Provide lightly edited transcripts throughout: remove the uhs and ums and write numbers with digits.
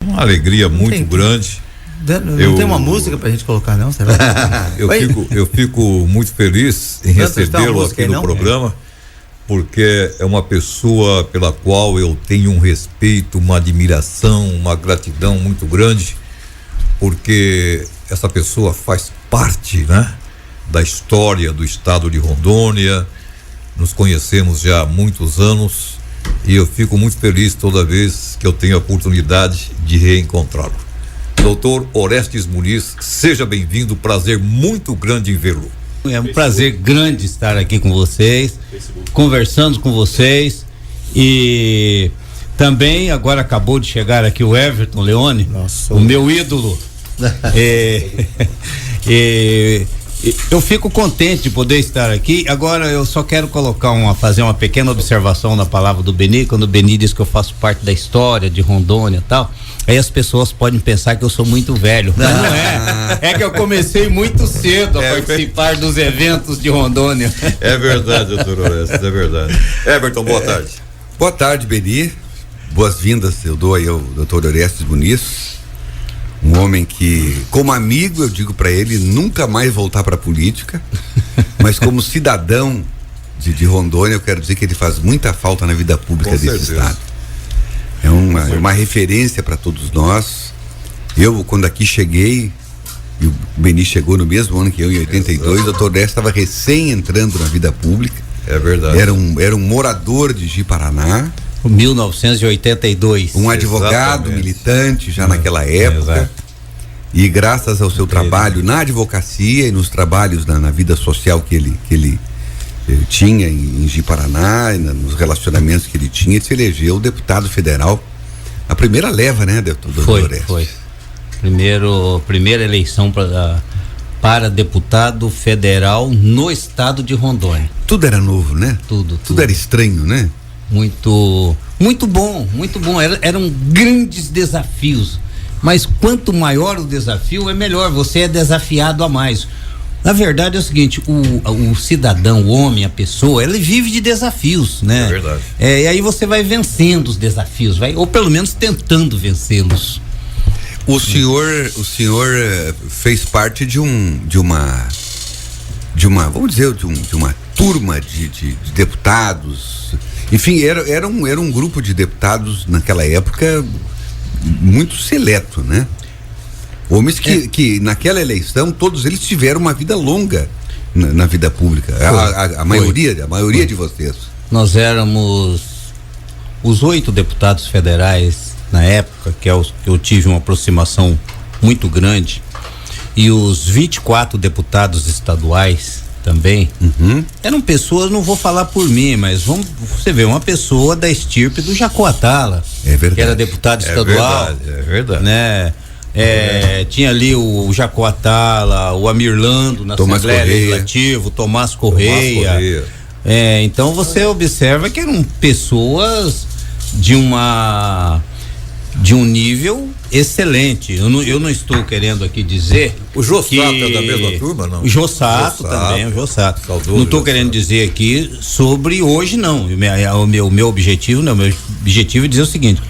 uma alegria muito grande. Não tem uma música pra gente colocar, não? Será? eu fico muito feliz em recebê-lo aqui no programa, porque é uma pessoa pela qual eu tenho um respeito, uma admiração, uma gratidão muito grande, porque essa pessoa faz parte, né, da história do estado de Rondônia. Nos conhecemos já há muitos anos e eu fico muito feliz toda vez que eu tenho a oportunidade de reencontrá-lo. Doutor Orestes Muniz, seja bem-vindo, prazer muito grande em vê-lo. É um prazer grande estar aqui com vocês, conversando com vocês, e também agora acabou de chegar aqui o Everton Leone, o meu ídolo. Eu fico contente de poder estar aqui. Agora eu só quero fazer uma pequena observação na palavra do Beni, quando o Beni diz que eu faço parte da história de Rondônia e tal. Aí as pessoas podem pensar que eu sou muito velho, mas não é. É que eu comecei muito cedo a participar dos eventos de Rondônia. É verdade, doutor Orestes, é verdade. Everton, boa tarde. Boa tarde, Beni. Boas-vindas eu dou aí ao doutor Orestes Muniz, um homem que, como amigo, eu digo para ele nunca mais voltar para a política, mas como cidadão de Rondônia, eu quero dizer que ele faz muita falta na vida pública desse estado. É uma referência para todos nós. Eu, quando aqui cheguei, e o Beni chegou no mesmo ano que eu, em 82, o doutor Orestes estava recém entrando na vida pública. É verdade. Era um morador de Ji-Paraná. 1982. Um advogado militante já naquela época. Exato. E graças ao seu trabalho na advocacia e nos trabalhos na vida social que ele tinha em Ji-Paraná, nos relacionamentos que ele tinha, ele se elegeu deputado federal. A primeira leva, né, doutor Orestes? Foi. Primeira eleição para deputado federal no estado de Rondônia. Tudo era novo, né? Tudo era estranho, né? Muito bom. Eram grandes desafios, mas quanto maior o desafio, é melhor, você é desafiado a mais. Na verdade é o seguinte, o cidadão, o homem, a pessoa, ele vive de desafios, né? É verdade. E aí você vai vencendo os desafios, ou pelo menos tentando vencê-los. O senhor fez parte de uma turma de deputados. Enfim, era um grupo de deputados naquela época muito seleto, né? Homens que naquela eleição, todos eles tiveram uma vida longa na vida pública. A maioria de vocês. Nós éramos os 8 deputados federais na época, que eu tive uma aproximação muito grande, e os 24 deputados estaduais também, eram pessoas, não vou falar por mim, mas você vê, uma pessoa da estirpe do Jacoatala, que era deputado estadual. É verdade. Né? Tinha ali o Jacoatala, o Amirlando na Assembleia Legislativa, o Tomás Correia. Então você observa que eram pessoas de um nível excelente. Eu não estou querendo aqui dizer. O Jossato é da mesma turma, não? O Jossato também, o Jossato. Não estou querendo dizer aqui sobre hoje, não. O meu objetivo, não. Meu objetivo é dizer o seguinte: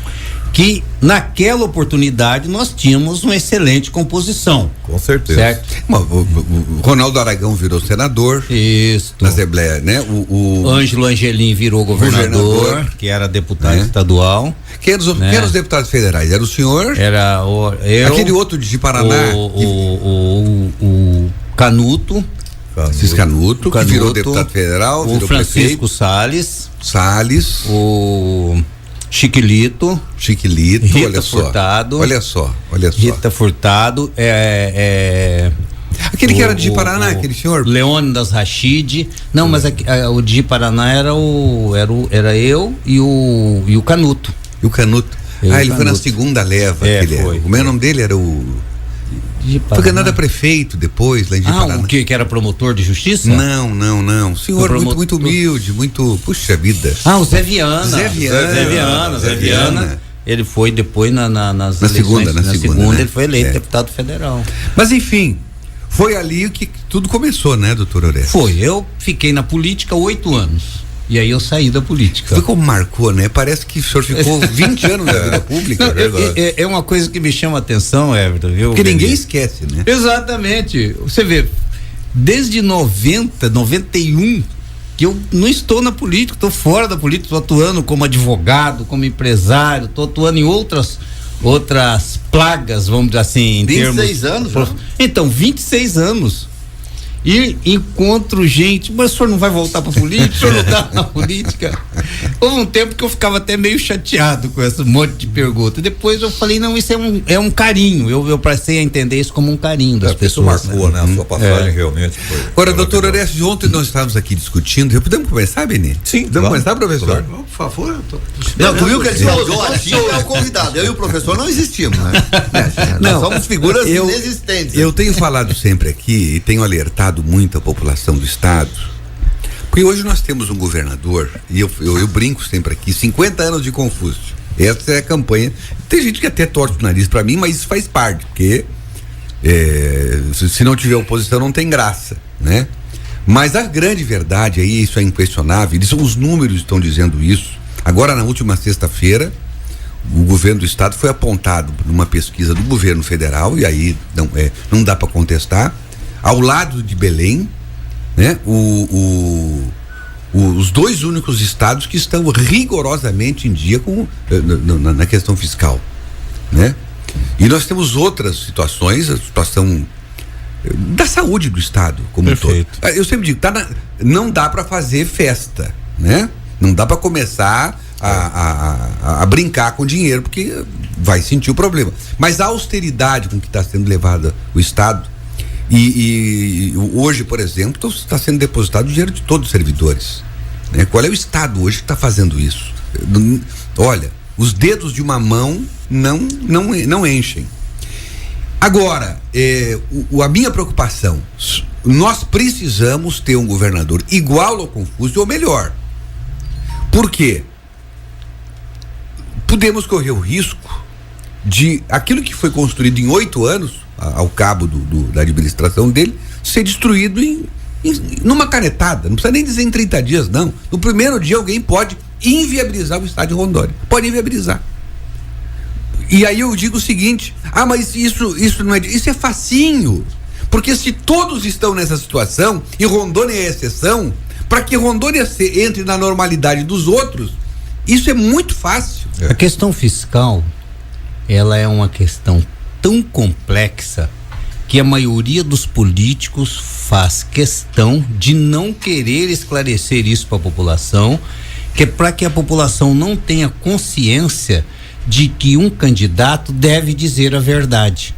que naquela oportunidade nós tínhamos uma excelente composição. Com certeza. Certo? O Ronaldo Aragão virou senador. Isso. Na Assembleia, né? O Ângelo Angelim virou governador, que era deputado estadual. Quem eram os deputados federais? Era o senhor? Era eu. Aquele outro de Paraná. O Canuto. Assis Canuto, que virou deputado federal. O Francisco Salles. O Chiquilito, Rita olha Furtado. Olha só. Rita Furtado, aquele que era de Paraná, aquele senhor? Leônidas Rachid. Não, mas o de Paraná era eu e o Canuto. E o Canuto. Ele foi na segunda leva. Foi. O meu nome dele era o... Foi candidato a prefeito depois, lá em Ji-Paraná. O que era promotor de justiça? Não. O senhor muito humilde, muito... Puxa vida. O Zé Viana. Zé Viana. Ele foi depois na segunda né? Ele foi eleito deputado federal. Mas enfim, foi ali que tudo começou, né, doutor Orestes? Foi. Eu fiquei na política 8 anos. E aí eu saí da política. Foi como marcou, né? Parece que o senhor ficou 20 anos na vida pública. Não, é uma coisa que me chama a atenção, Everton, viu? Porque ninguém esquece, né? Exatamente. Você vê, desde 91, que eu não estou na política, estou fora da política, estou atuando como advogado, como empresário, estou atuando em outras plagas, vamos dizer assim, em 26 anos, já? Então, 26 anos. E encontro gente, mas o senhor não vai voltar pra política? O senhor não tá na política? Houve um tempo que eu ficava até meio chateado com esse monte de perguntas. Depois eu falei, não, isso é um carinho. Eu passei a entender isso como um carinho das pessoas. Isso marcou, né? A sua passagem realmente foi. Agora, doutor Orestes, ontem nós estávamos aqui discutindo. Podemos começar, Beni? Sim. Podemos começar, professor? Claro. Por favor, Não, tu viu que ele falou? Assim é o convidado. Eu e o professor não existimos, né? Nós somos figuras inexistentes. Eu tenho falado sempre aqui e tenho alertado muito a população do estado, porque hoje nós temos um governador, e eu brinco sempre aqui, 50 anos de Confúcio. Essa é a campanha. Tem gente que até torce o nariz pra mim, mas isso faz parte, porque se não tiver oposição não tem graça, né? Mas a grande verdade aí, isso é inquestionável, os números estão dizendo isso. Agora, na última sexta-feira, o governo do estado foi apontado numa pesquisa do governo federal, e aí não dá para contestar, ao lado de Belém, né? Os dois únicos estados que estão rigorosamente em dia na questão fiscal, né? E nós temos outras situações, a situação da saúde do estado como um todo. Eu sempre digo, não dá para fazer festa, né? Não dá para começar a brincar com dinheiro, porque vai sentir o problema. Mas a austeridade com que está sendo levada o estado, e hoje, por exemplo, está sendo depositado o dinheiro de todos os servidores, né? Qual é o estado hoje que está fazendo isso? Olha, os dedos de uma mão não enchem. Agora, a minha preocupação, nós precisamos ter um governador igual ao Confúcio ou melhor. Por quê? Podemos correr o risco de aquilo que foi construído em 8 anos, ao cabo da administração dele, ser destruído numa canetada. Não precisa nem dizer em 30 dias, não. No primeiro dia alguém pode inviabilizar o estado de Rondônia. Pode inviabilizar. E aí eu digo o seguinte, mas isso não é, isso é facinho, porque se todos estão nessa situação e Rondônia é exceção, para que Rondônia entre na normalidade dos outros, isso é muito fácil. A questão fiscal, ela é uma questão tão complexa que a maioria dos políticos faz questão de não querer esclarecer isso para a população, que é para que a população não tenha consciência de que um candidato deve dizer a verdade.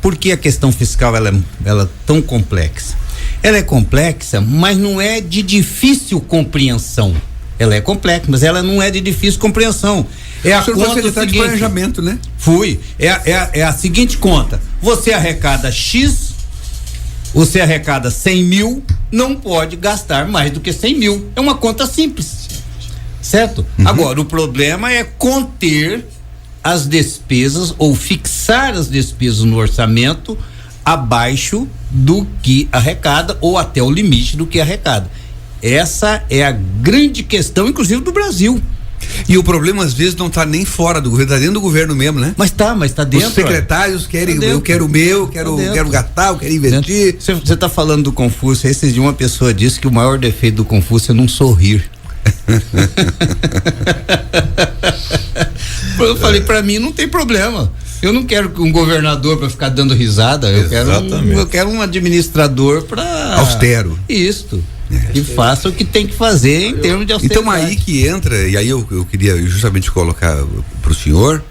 Porque a questão fiscal ela é tão complexa. Ela é complexa, mas não é de difícil compreensão. Ela é complexa, mas ela não é de difícil compreensão. É a conta do seguinte, de planejamento, né? Fui. É a seguinte conta. Você arrecada X, você arrecada 100 mil, não pode gastar mais do que 100 mil. É uma conta simples. Certo? Agora, o problema é conter as despesas ou fixar as despesas no orçamento abaixo do que arrecada ou até o limite do que arrecada. Essa é a grande questão, inclusive do Brasil. E o problema às vezes não está nem fora do governo, está dentro do governo mesmo, né? Mas tá dentro. Os secretários querem, eu quero o meu, quero gastar, eu quero investir. Você está falando do Confúcio, esses dias uma pessoa disse que o maior defeito do Confúcio é não sorrir. Eu falei, para mim não tem problema. Eu não quero um governador para ficar dando risada. Eu quero um administrador para austero. Isso. Que faça o que tem que fazer em termos de austeridade. Então aí que entra, e aí eu queria justamente colocar para o senhor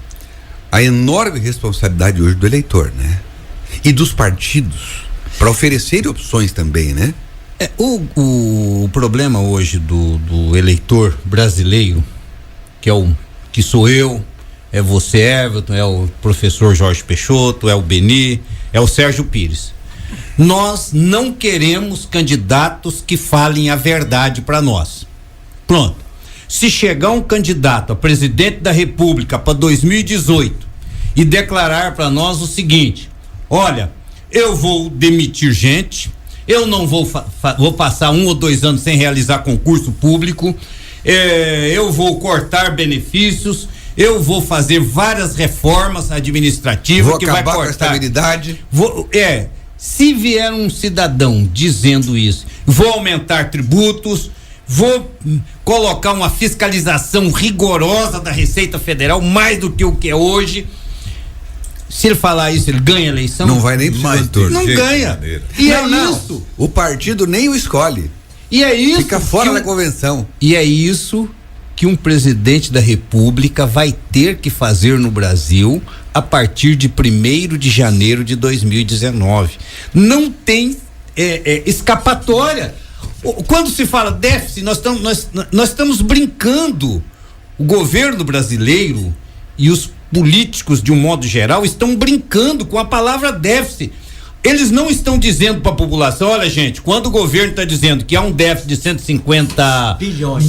a enorme responsabilidade hoje do eleitor, né? E dos partidos para oferecerem opções também, né? O problema hoje do eleitor brasileiro, que sou eu, é você, Everton, é o professor Jorge Peixoto, é o Beni, é o Sérgio Pires. Nós não queremos candidatos que falem a verdade para nós. Pronto. Se chegar um candidato a presidente da República para 2018 e declarar para nós o seguinte: olha, eu vou demitir gente, eu não vou passar 1 ou 2 anos sem realizar concurso público, eu vou cortar benefícios, eu vou fazer várias reformas administrativas vou que vai cortar com a estabilidade. Se vier um cidadão dizendo isso, vou aumentar tributos, vou colocar uma fiscalização rigorosa da Receita Federal, mais do que o que é hoje. Se ele falar isso, ele ganha a eleição? Não vai nem precisar. Não ganha. E isso. O partido nem o escolhe. E é isso. Fica fora da convenção. E é isso que um presidente da República vai ter que fazer no Brasil a partir de 1º de janeiro de 2019. Não tem escapatória. Quando se fala déficit, nós estamos brincando. O governo brasileiro e os políticos, de um modo geral, estão brincando com a palavra déficit. Eles não estão dizendo para a população, olha, gente, quando o governo está dizendo que há um déficit de 150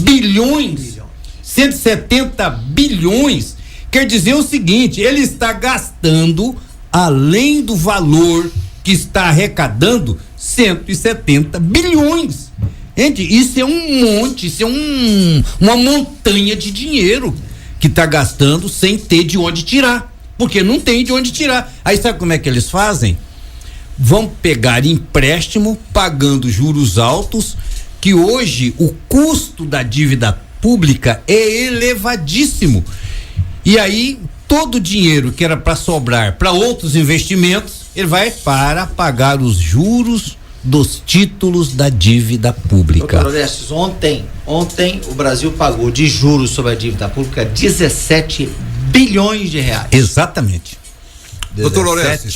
bilhões, 170 bilhões, quer dizer o seguinte, ele está gastando, além do valor que está arrecadando, 170 bilhões. Gente, isso é um monte, isso é uma montanha de dinheiro que está gastando sem ter de onde tirar, porque não tem de onde tirar. Aí sabe como é que eles fazem? Vão pegar empréstimo pagando juros altos, que hoje o custo da dívida pública é elevadíssimo. E aí todo o dinheiro que era para sobrar para outros investimentos, ele vai para pagar os juros dos títulos da dívida pública. Doutor Orestes, ontem o Brasil pagou de juros sobre a dívida pública 17 bilhões de reais. Exatamente. Doutor Orestes,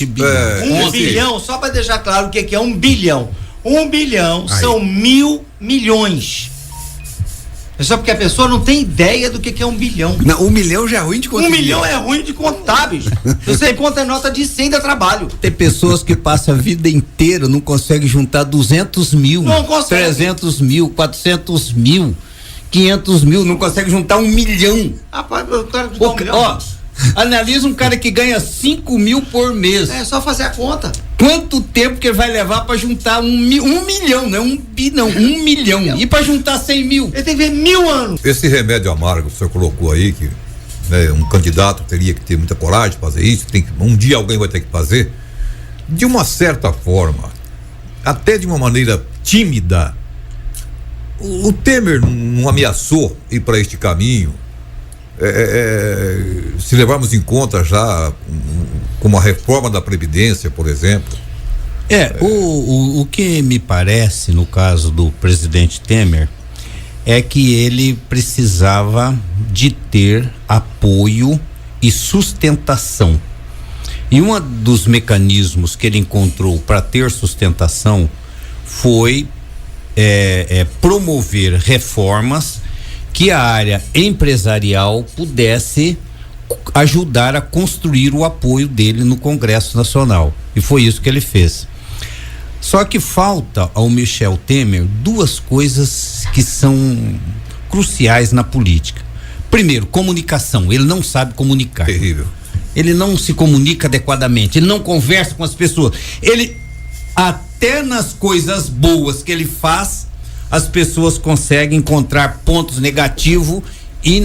bilhão, só para deixar claro o que é 1 bilhão. 1 bilhão são 1.000 milhões. É só porque a pessoa não tem ideia do que é 1 bilhão. Não, 1 milhão já é ruim de contar. 1 milhão é ruim de contar, bicho. Você conta nota de 100 dá trabalho. Tem pessoas que passam a vida inteira, não conseguem juntar 200 mil, não consegue. 300 mil, 400 mil, 500 mil, não consegue juntar 1 milhão. Rapaz, eu quero juntar 1 milhão. Ó, analisa um cara que ganha 5 mil por mês. É só fazer a conta. Quanto tempo que ele vai levar para juntar 1 milhão, não é 1 bi, não, 1 milhão. E para juntar 100 mil? Ele tem que ver 1000 anos. Esse remédio amargo que o senhor colocou aí, que um candidato teria que ter muita coragem de fazer isso, um dia alguém vai ter que fazer, de uma certa forma, até de uma maneira tímida. O Temer não ameaçou ir para este caminho. Se levarmos em conta já como a reforma da Previdência, por exemplo. O que me parece no caso do presidente Temer é que ele precisava de ter apoio e sustentação. E um dos mecanismos que ele encontrou para ter sustentação foi promover reformas que a área empresarial pudesse ajudar a construir o apoio dele no Congresso Nacional. E foi isso que ele fez. Só que falta ao Michel Temer 2 coisas que são cruciais na política. Primeiro, comunicação. Ele não sabe comunicar. Terrível. Ele não se comunica adequadamente, ele não conversa com as pessoas. Ele, até nas coisas boas que ele faz, as pessoas conseguem encontrar pontos negativos e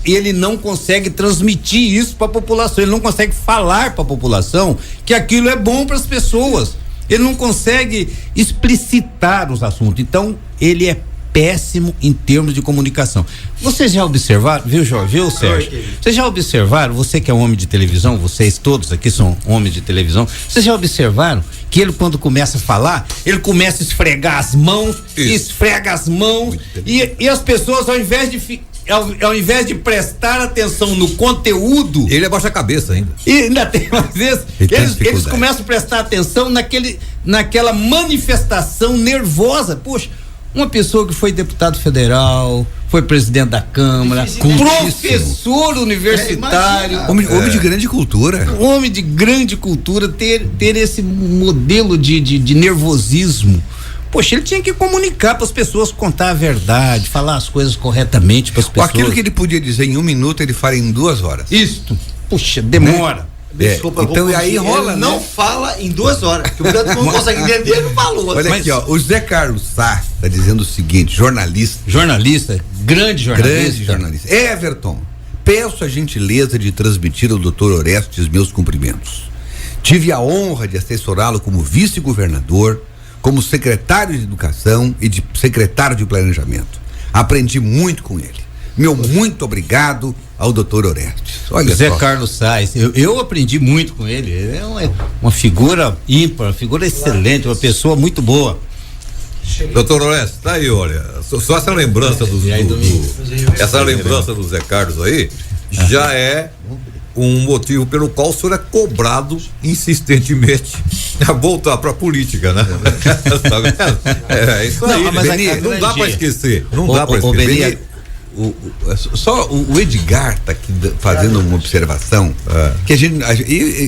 ele não consegue transmitir isso para a população, ele não consegue falar para a população que aquilo é bom para as pessoas, ele não consegue explicitar os assuntos. Então ele é péssimo em termos de comunicação. Vocês já observaram, viu, Jorge, viu, Sérgio? Vocês já observaram, você que é homem de televisão, vocês todos aqui são homens de televisão, vocês já observaram que ele, quando começa a falar, ele começa a esfregar as mãos, esfrega as mãos, e as pessoas, ao invés de prestar atenção no conteúdo, ele abaixa a cabeça ainda. E ainda tem mais vezes, eles começam a prestar atenção naquela manifestação nervosa. Poxa, uma pessoa que foi deputado federal, foi presidente da Câmara, professor universitário, homem de grande cultura. Homem de grande cultura, ter esse modelo de nervosismo. Poxa, ele tinha que comunicar para as pessoas, contar a verdade, falar as coisas corretamente para as pessoas. Aquilo que ele podia dizer em 1 minuto, ele fala em 2 horas. Isto. Puxa, demora. Desculpa, então aí rola, ele não fala em 2 horas, que o canto não consegue entender, ele não falou. Olha aqui, ó, o José Carlos Sá está dizendo o seguinte, jornalista, grande jornalista. Everton, peço a gentileza de transmitir ao Dr. Orestes meus cumprimentos. Tive a honra de assessorá-lo como vice-governador, como secretário de Educação e de secretário de Planejamento. Aprendi muito com ele. Meu muito obrigado ao Dr. Orestes. Olha José só. Carlos Sais, eu aprendi muito com ele. Ele é uma figura ímpar, uma figura excelente, uma pessoa muito boa. Doutor Orestes, tá aí, olha. Só essa lembrança essa lembrança do Zé Carlos aí já é um motivo pelo qual o senhor é cobrado insistentemente a voltar para a política, né? Tá vendo? É isso aí. Não dá para esquecer. Não dá para esquecer. Só o Edgar está aqui fazendo uma observação que a gente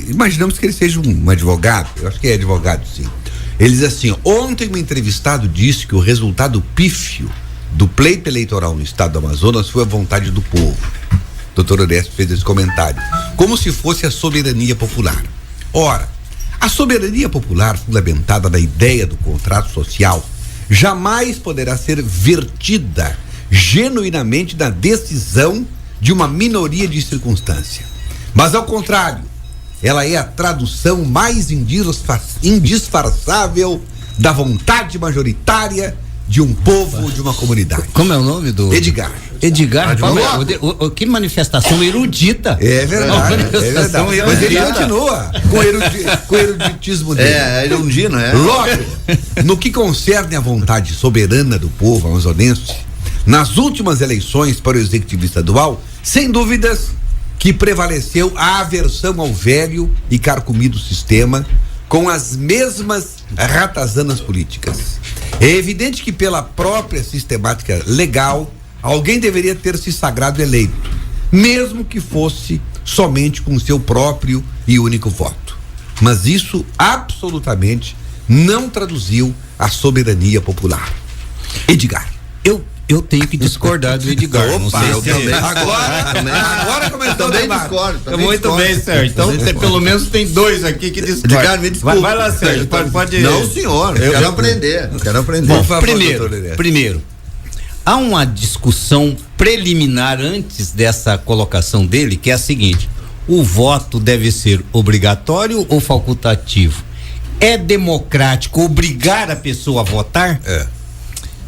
imaginamos que ele seja um advogado. Eu acho que é advogado, sim. Ele diz assim: ontem um entrevistado disse que o resultado pífio do pleito eleitoral no estado do Amazonas foi a vontade do povo. O doutor Orestes fez esse comentário, como se fosse a soberania popular. Ora, a soberania popular, fundamentada na ideia do contrato social, jamais poderá ser vertida genuinamente na decisão de uma minoria de circunstância. Mas, ao contrário, ela é a tradução mais indisfarçável da vontade majoritária de um povo ou de uma comunidade. Como é o nome do... Edgar. Que manifestação erudita. É verdade, é verdade. Mas ele continua com o eruditismo dele. É erudino, é. Logo, no que concerne à vontade soberana do povo amazonense, nas últimas eleições para o executivo estadual, sem dúvidas que prevaleceu a aversão ao velho e carcomido sistema, com as mesmas ratazanas políticas. É evidente que, pela própria sistemática legal, alguém deveria ter se sagrado eleito, mesmo que fosse somente com seu próprio e único voto. Mas isso absolutamente não traduziu a soberania popular. Edgar. Eu tenho que discordar do Edgar. Opa, não sei eu se também. Agora começou a debater. Discordo. Muito bem, Sérgio. Então, pelo menos tem 2 aqui que discordam. Edgar, me desculpa. Vai lá, Sérgio. Pode ir. Não, senhor. Eu quero aprender. Bom, primeiro, há uma discussão preliminar antes dessa colocação dele, que é a seguinte: o voto deve ser obrigatório ou facultativo? É democrático obrigar a pessoa a votar?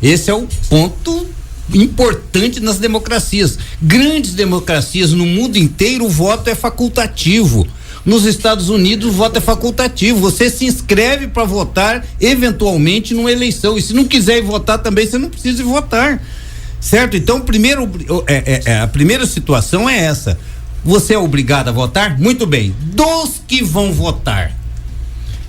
Esse é o ponto importante nas democracias. Grandes democracias no mundo inteiro, o voto é facultativo. Nos Estados Unidos, o voto é facultativo. Você se inscreve para votar eventualmente numa eleição. E se não quiser ir votar também, você não precisa ir votar. Certo? Então, a primeira situação é essa. Você é obrigado a votar? Muito bem. Dos que vão votar,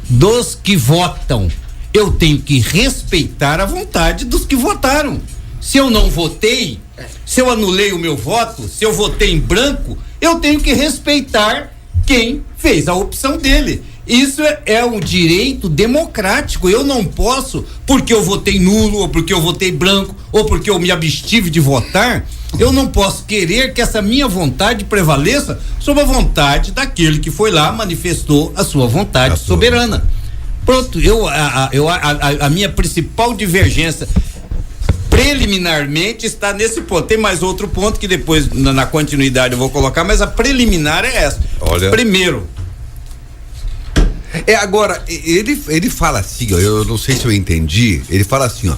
dos que votam, eu tenho que respeitar a vontade dos que votaram. Se eu não votei, se eu anulei o meu voto, se eu votei em branco, eu tenho que respeitar quem fez a opção dele. Isso é um direito democrático. Eu não posso, porque eu votei nulo, ou porque eu votei branco, ou porque eu me abstive de votar, eu não posso querer que essa minha vontade prevaleça sobre a vontade daquele que foi lá, manifestou a sua vontade soberana. Pronto, a minha principal divergência preliminarmente está nesse ponto. Tem mais outro ponto que depois na continuidade eu vou colocar, mas a preliminar é essa. Olha. Primeiro. Agora, ele fala assim, ó, eu não sei se eu entendi, ele fala assim, ó: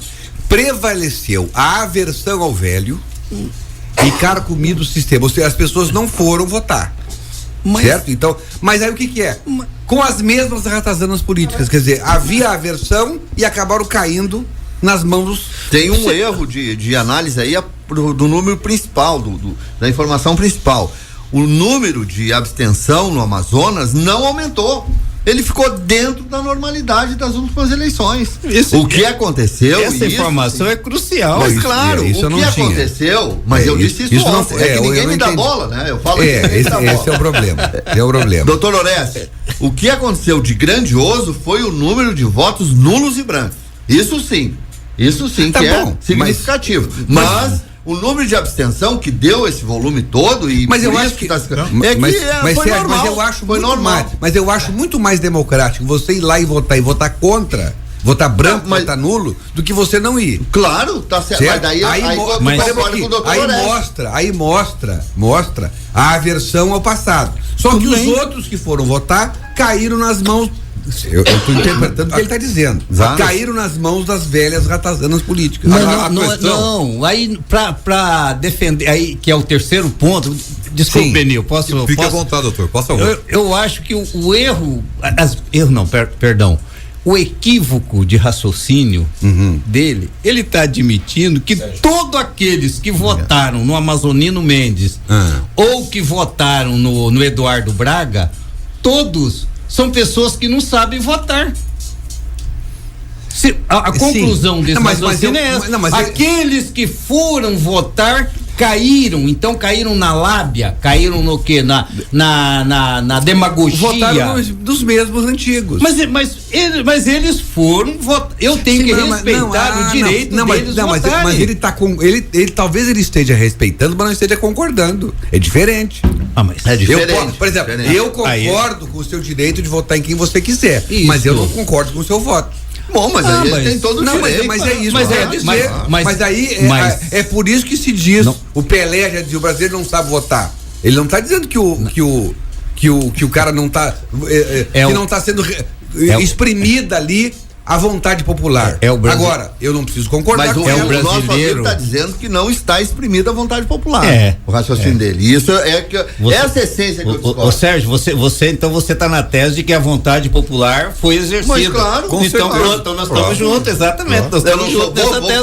prevaleceu a aversão ao velho e carcomido o sistema. Ou seja, as pessoas não foram votar. Certo? Então, mas aí o que é? Com as mesmas ratazanas políticas, quer dizer, havia aversão e acabaram caindo nas mãos. Tem um erro de análise aí do número principal, da informação principal. O número de abstenção no Amazonas não aumentou. Ele ficou dentro da normalidade das últimas eleições. O que aconteceu? Essa informação é crucial. Mas claro, o que aconteceu, mas eu disse isso ontem, é que ninguém me dá bola, né? Eu falo esse é o problema. É o problema. Doutor Orestes, o que aconteceu de grandioso foi o número de votos nulos e brancos. Isso sim tá que bom, é significativo. Mas o número de abstenção que deu esse volume todo e mas eu acho que foi normal. Mas eu acho foi muito normal. mais, mas eu acho muito mais democrático você ir lá e votar contra, votar branco, votar nulo, do que você não ir. Claro, tá certo. Mas daí aí mostra a aversão ao passado. Só que os outros que foram votar caíram nas mãos. Eu estou interpretando o que ele está dizendo. Caíram nas mãos das velhas ratazanas políticas. Não, aí pra defender, aí que é o terceiro ponto, desculpe, Benil, posso... Fique à vontade, doutor, por favor. Eu acho que o erro, perdão, o equívoco de raciocínio dele, ele está admitindo que todos aqueles que votaram no Amazonino Mendes ou que votaram no Eduardo Braga, todos são pessoas que não sabem votar. A conclusão desse raciocínio é essa. Aqueles que foram votar caíram na lábia, caíram no quê? Na demagogia. Votaram dos mesmos antigos. Mas eles foram votar. Eu tenho que respeitar o direito deles votarem. Mas ele tá com. Ele talvez ele esteja respeitando, mas não esteja concordando. É diferente. É diferente. Por exemplo, eu concordo com o seu direito de votar em quem você quiser, mas eu não concordo com o seu voto. Bom, mas aí tem todo o direito. Mas é isso. Mas aí é por isso que se diz. O Pelé já dizia, o brasileiro não sabe votar. Ele não está dizendo que o cara não está que não está sendo exprimida ali a vontade popular. Agora, eu não preciso concordar com o brasileiro está dizendo que não está exprimida a vontade popular. O raciocínio dele. Isso essa essência que eu discordo. Sérgio, você está na tese de que a vontade popular foi exercida. Mas claro, então nós estamos juntos, exatamente. Nós estamos juntos nessa tese.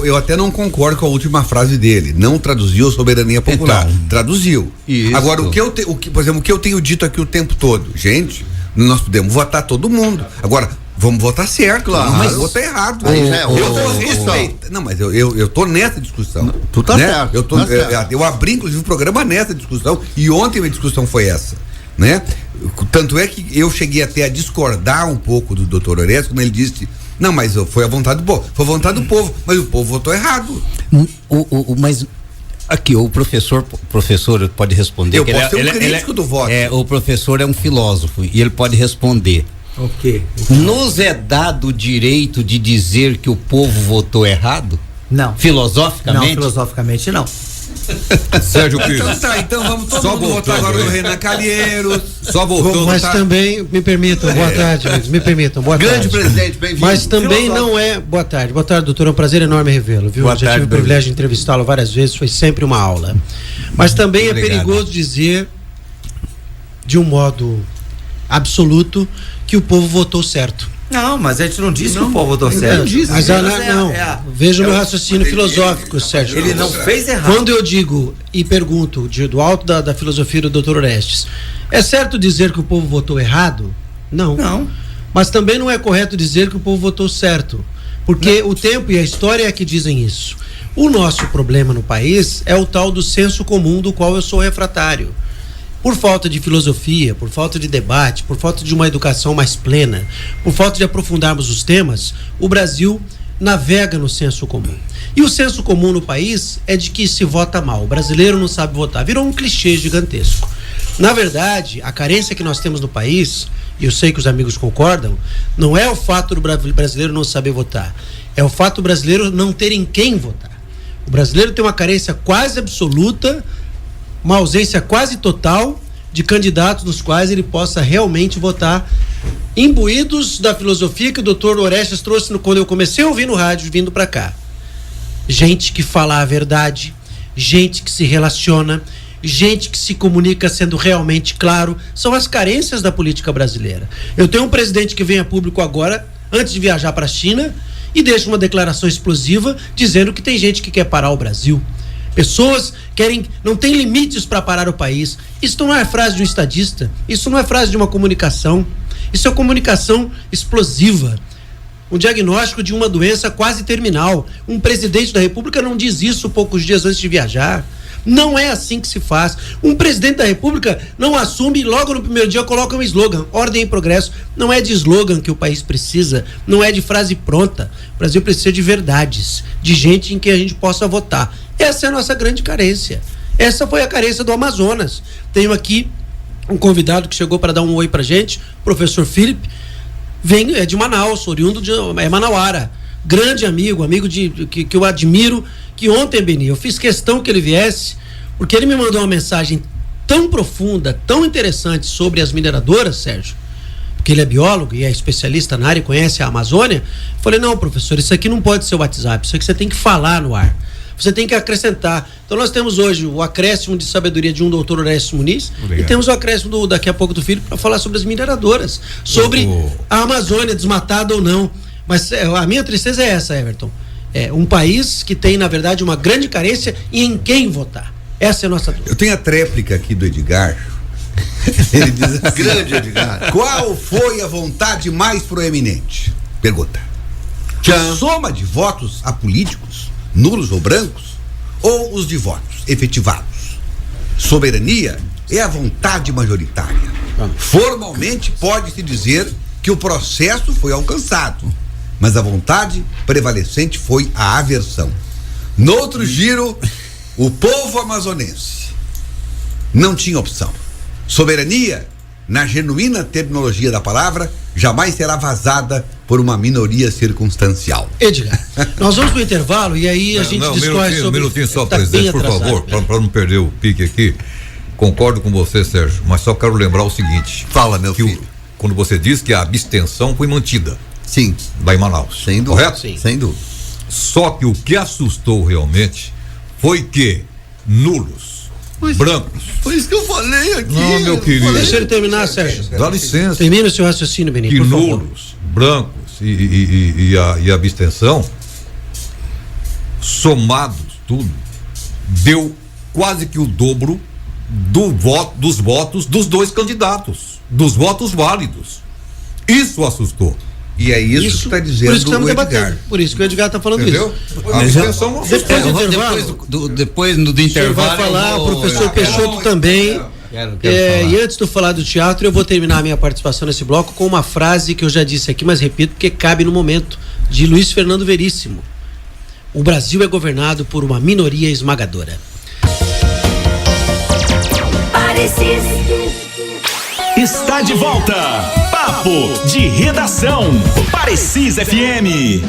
Eu até não concordo com a última frase dele. Não traduziu a soberania popular. Traduziu. Isso. Agora, por exemplo, o que eu tenho dito aqui o tempo todo, gente, nós podemos votar todo mundo. Agora, vamos votar certo, claro, mas votar errado. Eu tô nessa discussão. Tu tá certo. Eu abri, inclusive, o programa nessa discussão, e ontem a discussão foi essa, né? Tanto é que eu cheguei até a discordar um pouco do doutor Orestes, quando ele disse, não, mas foi a vontade do povo. Foi a vontade do povo, mas o povo votou errado. Mas aqui, o professor pode responder. Eu posso ser um crítico do voto. O professor é um filósofo e ele pode responder. Ok. Nos é dado o direito de dizer que o povo votou errado? Não. Filosoficamente? Não, filosoficamente não. Sérgio Pires. Então vamos todo mundo votar agora no Renan Calheiros. Só voltando. Mas também, me permitam, boa tarde, amigos, me permitam, boa Grande tarde. presidente, bem-vindo. Mas também não é, boa tarde, doutor, é um prazer enorme revê-lo, viu? Já tive o privilégio de entrevistá-lo várias vezes, foi sempre uma aula. Mas também é perigoso dizer, de um modo absoluto, que o povo votou certo. Não, mas a gente não disse que o povo votou certo. Veja o meu raciocínio filosófico, Sérgio. Ele não fez errado. Quando eu digo e pergunto do alto da filosofia do Dr. Orestes, é certo dizer que o povo votou errado? Não. Mas também não é correto dizer que o povo votou certo, porque o tempo e a história é que dizem isso. O nosso problema no país é o tal do senso comum do qual eu sou refratário. Por falta de filosofia, por falta de debate, por falta de uma educação mais plena, por falta de aprofundarmos os temas, o Brasil navega no senso comum. E o senso comum no país é de que se vota mal. O brasileiro não sabe votar. Virou um clichê gigantesco. Na verdade, a carência que nós temos no país, e eu sei que os amigos concordam, não é o fato do brasileiro não saber votar. É o fato do brasileiro não ter em quem votar. O brasileiro tem uma carência quase absoluta, uma ausência quase total de candidatos nos quais ele possa realmente votar, imbuídos da filosofia que o doutor Orestes trouxe quando eu comecei a ouvir no rádio vindo para cá. Gente que fala a verdade, gente que se relaciona, gente que se comunica sendo realmente claro, são as carências da política brasileira. Eu tenho um presidente que vem a público agora, antes de viajar para a China, e deixa uma declaração explosiva dizendo que tem gente que quer parar o Brasil. Pessoas não tem limites para parar o país. Isso não é frase de um estadista, isso não é frase de uma comunicação, isso é comunicação explosiva. Um diagnóstico de uma doença quase terminal. Um presidente da República não diz isso poucos dias antes de viajar. Não é assim que se faz. Um presidente da República não assume e logo no primeiro dia coloca um slogan, ordem e progresso. Não é de slogan que o país precisa, não é de frase pronta. O Brasil precisa de verdades, de gente em que a gente possa votar. Essa é a nossa grande carência. Essa foi a carência do Amazonas. Tenho aqui um convidado que chegou para dar um oi pra gente, professor Felipe, é de Manaus, oriundo é manauara, grande amigo que eu admiro, que ontem, Beni, eu fiz questão que ele viesse, porque ele me mandou uma mensagem tão profunda, tão interessante sobre as mineradoras, Sérgio, porque ele é biólogo e é especialista na área e conhece a Amazônia. Falei, não, professor, isso aqui não pode ser o WhatsApp, isso aqui você tem que falar no ar. Você tem que acrescentar. Então nós temos hoje o acréscimo de sabedoria de um doutor Orestes Muniz. Obrigado. E temos o acréscimo daqui a pouco do Filho para falar sobre as mineradoras, sobre a Amazônia desmatada ou não. Mas a minha tristeza é essa, Everton. É um país que tem, na verdade, uma grande carência e em quem votar. Essa é a nossa dúvida. Eu tenho a tréplica aqui do Edgar. Ele diz assim, grande Edgar. Qual foi a vontade mais proeminente? Pergunta. A soma de votos a políticos, nulos ou brancos, ou os de votos efetivados? Soberania é a vontade majoritária. Formalmente pode-se dizer que o processo foi alcançado, mas a vontade prevalecente foi a aversão. No outro giro, o povo amazonense não tinha opção. Soberania, na genuína terminologia da palavra, jamais será vazada por uma minoria circunstancial. Edgar, nós vamos pro intervalo e aí a gente discorre sobre... Um minutinho só, presidente, por favor, para não perder o pique aqui. Concordo com você, Sérgio, mas só quero lembrar o seguinte. Fala, meu filho. Quando você diz que a abstenção foi mantida. Sim. Lá em Manaus. Sem dúvida. Correto? Sim. Sem dúvida. Só que o que assustou realmente foi que nulos, brancos. Foi isso que eu falei aqui. Não, meu querido. Deixa ele terminar, Sérgio. Dá licença. Termina o seu raciocínio, Benito. Que nulos, brancos e a abstenção, somados tudo, deu quase que o dobro dos votos dos dois candidatos, dos votos válidos. Isso assustou. E é isso que está dizendo por isso que o Edgar. Debatendo. Por isso que o Edgar está falando. Entendeu? Isso. A abstenção não assustou. Depois do intervalo. Vai falar, o professor Peixoto também. E antes de eu falar do teatro, eu vou terminar a minha participação nesse bloco com uma frase que eu já disse aqui, mas repito porque cabe no momento, de Luiz Fernando Veríssimo. O Brasil é governado por uma minoria esmagadora. Está de volta. Papo de Redação. Parecis FM.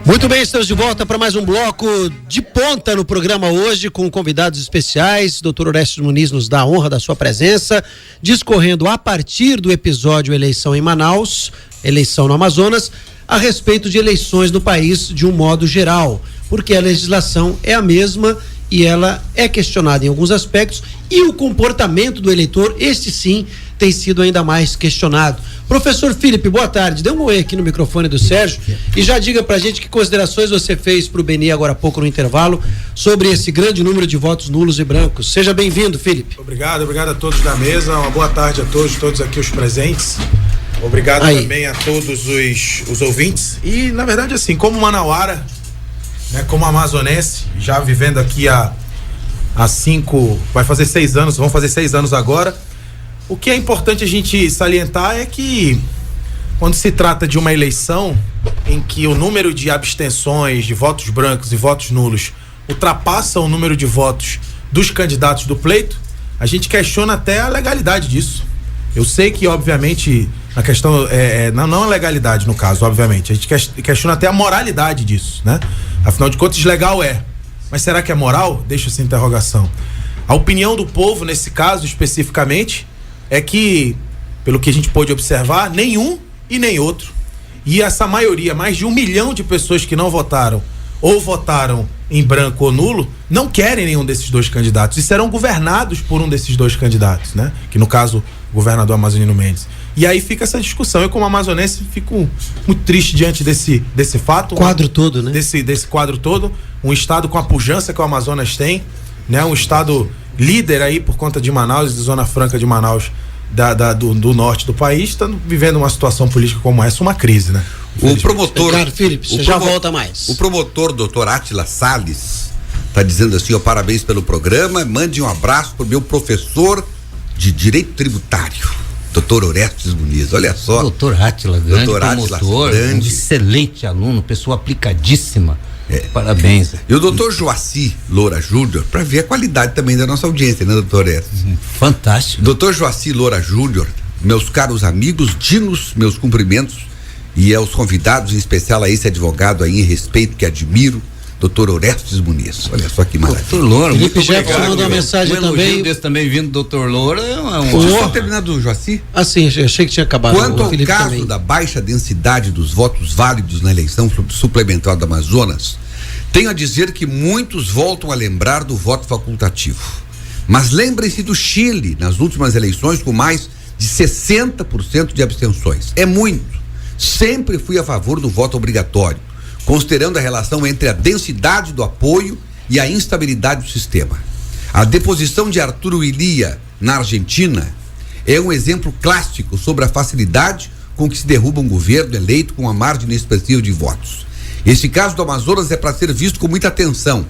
Muito bem, estamos de volta para mais um bloco de ponta no programa hoje, com convidados especiais. Dr. Orestes Muniz nos dá a honra da sua presença, discorrendo a partir do episódio Eleição em Manaus, Eleição no Amazonas, a respeito de eleições no país de um modo geral, porque a legislação é a mesma e ela é questionada em alguns aspectos, e o comportamento do eleitor, este sim, tem sido ainda mais questionado. Professor Felipe, boa tarde. Dê um oi aqui no microfone do Sérgio e já diga pra gente que considerações você fez pro Beni agora há pouco no intervalo sobre esse grande número de votos nulos e brancos. Seja bem-vindo, Felipe. Obrigado a todos da mesa, uma boa tarde a todos aqui os presentes. Obrigado também a todos os ouvintes. E, na verdade, assim, como manauara, né, como amazonense, já vivendo aqui há 5, vai fazer 6 anos, vão fazer 6 anos agora. O que é importante a gente salientar é que quando se trata de uma eleição em que o número de abstenções, de votos brancos e votos nulos ultrapassa o número de votos dos candidatos do pleito, a gente questiona até a legalidade disso. Eu sei que, obviamente, a questão não a legalidade no caso, obviamente, a gente questiona até a moralidade disso, né? Afinal de contas, legal é, mas será que é moral? Deixa essa interrogação. A opinião do povo, nesse caso especificamente, é que, pelo que a gente pôde observar, nenhum e nem outro. E essa maioria, mais de 1 milhão de pessoas que não votaram ou votaram em branco ou nulo, não querem nenhum desses dois candidatos e serão governados por um desses dois candidatos, né? Que no caso, o governador Amazonino Mendes. E aí fica essa discussão. Eu, como amazonense, fico muito triste diante desse fato. Quadro todo, né? Desse quadro todo. Um estado com a pujança que o Amazonas tem, né? Um estado líder aí por conta de Manaus e de Zona Franca de Manaus, do norte do país, está vivendo uma situação política como essa, uma crise, né? O promotor... Ricardo Felipe, você já volta mais. O promotor, doutor Átila Salles, Tá dizendo assim, ó, parabéns pelo programa, mande um abraço pro meu professor de Direito Tributário, Dr. Orestes Muniz, olha só. Doutor Átila, grande promotor, um excelente aluno, pessoa aplicadíssima. Parabéns. E o doutor Joaci Loura Júnior, para ver a qualidade também da nossa audiência, né, doutor Orestes? Fantástico. Doutor Joaci Loura Júnior, meus caros amigos, dinos, meus cumprimentos, e aos convidados, em especial a esse advogado aí em respeito que admiro, doutor Orestes Muniz. Olha só que maravilha. Doutor Loura, Felipe Jefferson mandou uma mensagem também. Desse também vindo do doutor Loura. Só terminar do Joaci? Ah, sim, achei que tinha acabado. Quanto ao caso da baixa densidade dos votos válidos na eleição suplementar do Amazonas, tenho a dizer que muitos voltam a lembrar do voto facultativo. Mas lembrem-se do Chile, nas últimas eleições, com mais de 60% de abstenções. É muito. Sempre fui a favor do voto obrigatório, considerando a relação entre a densidade do apoio e a instabilidade do sistema. A deposição de Arturo Illia na Argentina é um exemplo clássico sobre a facilidade com que se derruba um governo eleito com uma margem inexpressiva de votos. Esse caso do Amazonas é para ser visto com muita atenção,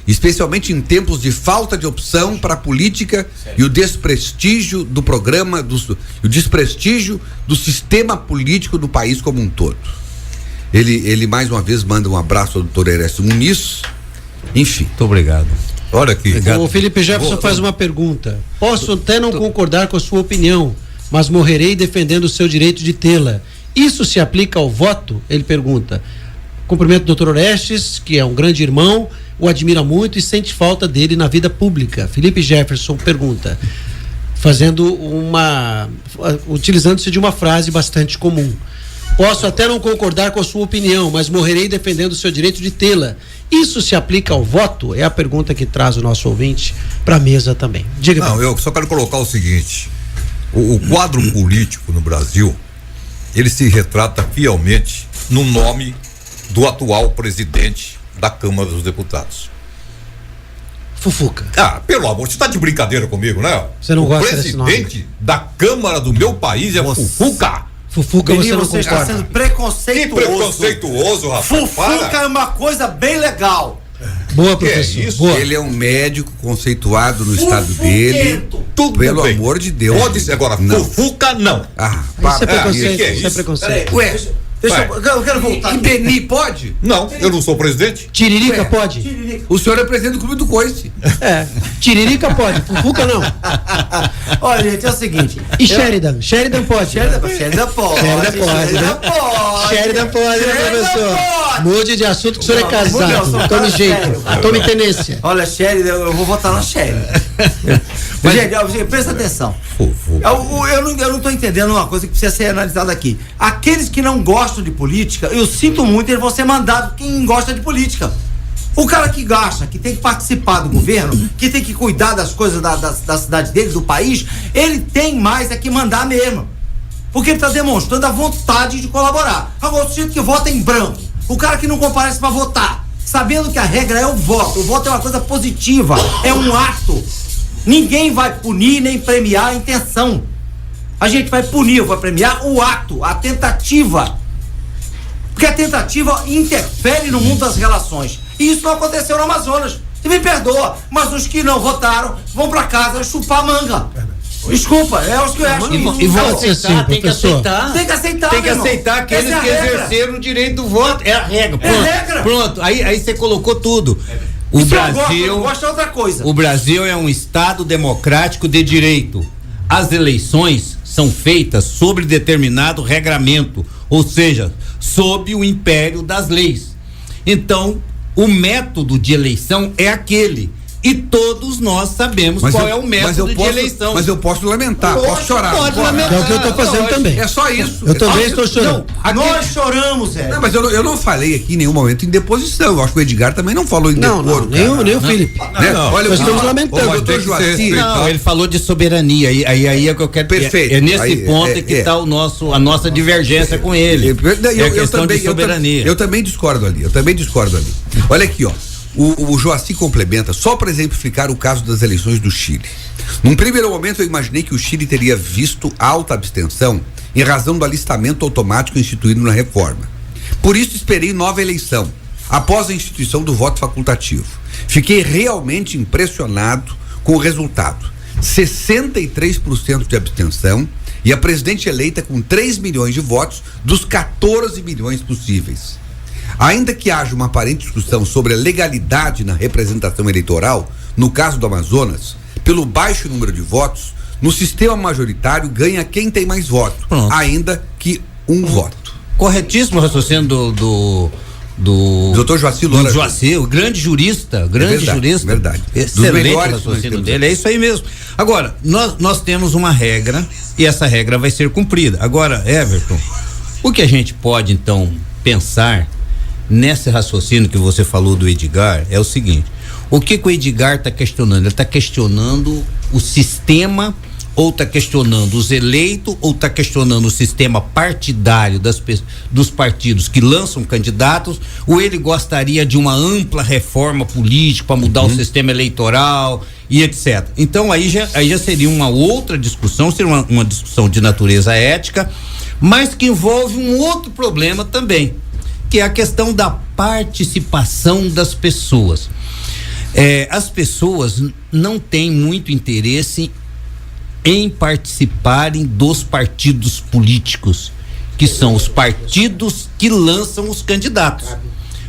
especialmente em tempos de falta de opção para a política e o desprestígio do programa, o desprestígio do sistema político do país como um todo. Ele mais uma vez manda um abraço ao doutor Orestes Muniz. Enfim. Muito obrigado. Olha aqui. O Felipe Jefferson faz uma pergunta. Posso até não concordar com a sua opinião, mas morrerei defendendo o seu direito de tê-la. Isso se aplica ao voto? Ele pergunta. Cumprimento o doutor Orestes, que é um grande irmão, o admira muito e sente falta dele na vida pública. Felipe Jefferson pergunta, utilizando-se de uma frase bastante comum. Posso até não concordar com a sua opinião, mas morrerei defendendo o seu direito de tê-la. Isso se aplica ao voto? É a pergunta que traz o nosso ouvinte para a mesa também. Diga. Não, eu só quero colocar o seguinte: o quadro político no Brasil, ele se retrata fielmente no nome do atual presidente da Câmara dos Deputados. Fufuca. Ah, pelo amor, você tá de brincadeira comigo, né? Você não gosta desse nome? O presidente da Câmara do meu país é Fufuca. Fufuca, você não está concorda. sendo preconceituoso. Que preconceituoso, rapaz. Fufuca é uma coisa bem legal. Boa, professor. Isso? Boa. Ele é um médico conceituado no estado dele. Tudo pelo bem. Amor de Deus. Pode ser agora, não. Fufuca não. Isso é preconceito. Que é isso é isso? preconceito. Ué, eu quero voltar. E Beni pode? Não, eu não sou presidente. Tiririca pode? O senhor é presidente do Clube do Coice. Tiririca pode, Fufuca não. Olha, gente, é o seguinte. E Sheridan? Sheridan pode. Sheridan pode. Sheridan pode, né, professor? Mude de assunto que o senhor é casado. Tome jeito. Tome tenência. Olha, Sheridan, eu vou votar na Sheridan. Gente, presta atenção. Eu não tô entendendo uma coisa que precisa ser analisada aqui. Aqueles que não gostam de política, eu sinto muito, eles vão ser mandados quem gosta de política. O cara que gasta, que tem que participar do governo, que tem que cuidar das coisas da cidade dele, do país, ele tem mais é que mandar mesmo. Porque ele está demonstrando a vontade de colaborar. Agora, o sujeito que vota em branco, o cara que não comparece para votar, sabendo que a regra é o voto é uma coisa positiva, é um ato. Ninguém vai punir nem premiar a intenção. A gente vai punir, vai premiar o ato, a tentativa. Porque a tentativa interfere no mundo das relações. E isso não aconteceu no Amazonas. Você me perdoa, mas os que não votaram vão pra casa chupar manga. Desculpa, é os que eu acho. E vou aceitar, tem que aceitar. Tem que aceitar. Tem que aceitar aqueles que exerceram o direito do voto. É a regra. Pronto. É a regra. Pronto. Aí você colocou tudo. O Brasil, gosto é outra coisa. O Brasil é um estado democrático de direito. As eleições são feitas sobre determinado regramento, ou seja, sob o império das leis. Então, o método de eleição é aquele. E todos nós sabemos qual é o método de eleição. Mas eu posso lamentar, posso chorar. Pode lamentar. É o que eu estou fazendo também. É só isso. Eu também estou chorando. Nós choramos, Zé. Não, mas eu não falei aqui em nenhum momento em deposição. Eu acho que o Edgar também não falou em decoro. Nem o Felipe. Olha, nós estamos lamentando. Doutor Joaci. Não, ele falou de soberania. Aí é o que eu quero. Perfeito. É nesse ponto que está a nossa divergência com ele. É a questão de soberania. Eu também discordo ali. Olha aqui, ó. O Joaci complementa, só para exemplificar o caso das eleições do Chile. Num primeiro momento eu imaginei que o Chile teria visto alta abstenção em razão do alistamento automático instituído na reforma. Por isso esperei nova eleição. após a instituição do voto facultativo. Fiquei realmente impressionado com o resultado. 63% de abstenção e a presidente eleita com 3 milhões de votos dos 14 milhões possíveis. Ainda que haja uma aparente discussão sobre a legalidade na representação eleitoral, no caso do Amazonas, pelo baixo número de votos, no sistema majoritário ganha quem tem mais voto, ainda que um voto. Corretíssimo o raciocínio do Dr. Joaci Loura. Joaci, o grande jurista, jurista. Verdade. Excelente raciocínio dele, é isso aí mesmo. Agora, nós temos uma regra e essa regra vai ser cumprida. Agora, Everton, o que a gente pode então pensar nesse raciocínio que você falou do Edgar é o seguinte: o que o Edgar está questionando? Ele está questionando o sistema, ou está questionando os eleitos, ou está questionando o sistema partidário dos partidos que lançam candidatos, ou ele gostaria de uma ampla reforma política para mudar o sistema eleitoral e etc. Então aí já seria uma outra discussão, seria uma discussão de natureza ética, mas que envolve um outro problema também, que é a questão da participação das pessoas. As pessoas não têm muito interesse em participarem dos partidos políticos, que são os partidos que lançam os candidatos.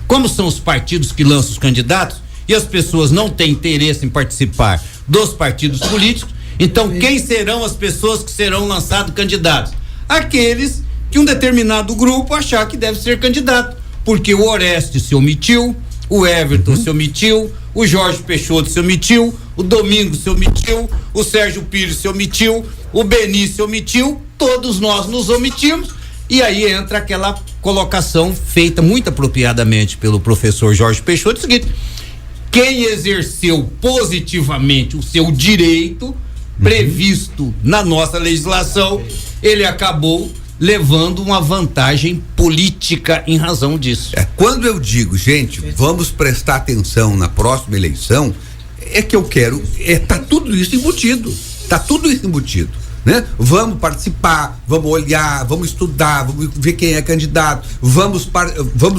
Como são os partidos que lançam os candidatos e as pessoas não têm interesse em participar dos partidos políticos, então quem serão as pessoas que serão lançados candidatos? Aqueles que um determinado grupo achar que deve ser candidato, porque o Orestes se omitiu, o Everton se omitiu, o Jorge Peixoto se omitiu, o Domingos se omitiu, o Sérgio Pires se omitiu, o Beni se omitiu, todos nós nos omitimos, e aí entra aquela colocação feita muito apropriadamente pelo professor Jorge Peixoto, é o seguinte: quem exerceu positivamente o seu direito previsto na nossa legislação, ele acabou levando uma vantagem política em razão disso. Quando eu digo, gente, vamos prestar atenção na próxima eleição, é que eu quero, tá tudo isso embutido, né? Vamos participar, vamos olhar, vamos estudar, vamos ver quem é candidato, vamos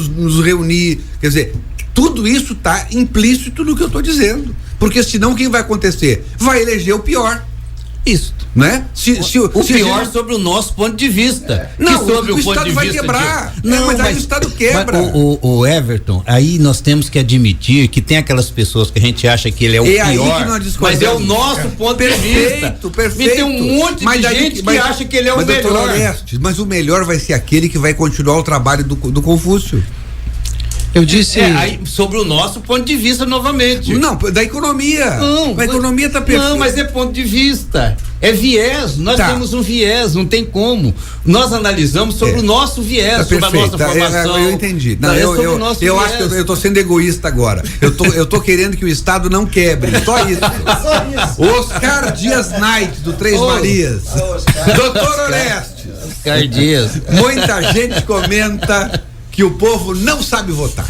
nos reunir, quer dizer, tudo isso tá implícito no que eu tô dizendo, porque senão o que vai acontecer? Vai eleger o pior. Isso, né? O pior sobre o nosso ponto de vista. Não, sobre o Estado vai quebrar. Não, mas o Estado quebra. O Everton, aí nós temos que admitir que tem aquelas pessoas que a gente acha que ele é o pior, mas é o nosso ponto de vista. Perfeito. E tem um monte de gente que acha que ele é o melhor. Mas o melhor vai ser aquele que vai continuar o trabalho do Confúcio. Eu disse. Aí, sobre o nosso ponto de vista, novamente. Não, da economia. Não, a economia tá perfeita. Não, mas é ponto de vista. É viés. Nós temos um viés, não tem como. Nós analisamos sobre o nosso viés, sobre a nossa formação. Eu entendi. Não, eu acho que eu tô sendo egoísta agora. Eu tô querendo que o Estado não quebre. Só isso. Oscar Dias Knight, do Três Marias. Doutor Orestes. Oscar Dias. Muita gente comenta que o povo não sabe votar.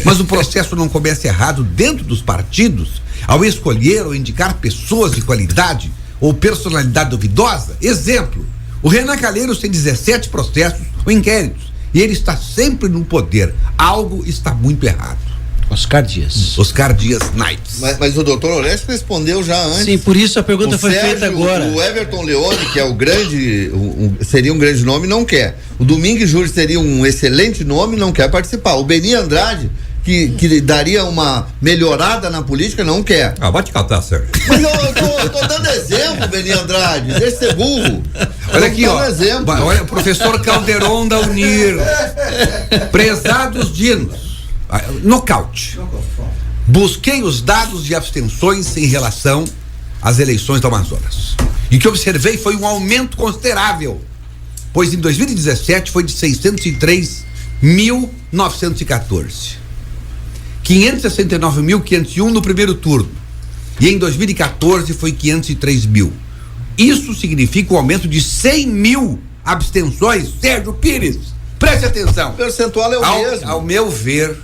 Mas o processo não começa errado dentro dos partidos, ao escolher ou indicar pessoas de qualidade ou personalidade duvidosa. Exemplo: o Renan Calheiros tem 17 processos ou inquéritos e ele está sempre no poder. Algo está muito errado. Oscar Dias Knight. Mas o doutor Orestes respondeu já antes. Sim, por isso a pergunta foi feita agora. O Everton Leone, que é o grande, seria um grande nome, não quer. O Domingos Júlio seria um excelente nome, não quer participar. O Beni Andrade, que daria uma melhorada na política, não quer. Vai te catar, Sérgio. Mas eu tô dando exemplo, Beni Andrade, deixa de ser burro. Olha aqui, ó. Olha, o professor Calderon da Unir. Prezados dinos. Nocaute. Busquei os dados de abstenções em relação às eleições do Amazonas. E o que observei foi um aumento considerável, pois em 2017 foi de 603.914, 569.501 no primeiro turno, e em 2014 foi 503 mil. Isso significa um aumento de 100 mil abstenções. Sérgio Pires, preste atenção. O percentual é o mesmo. Ao meu ver,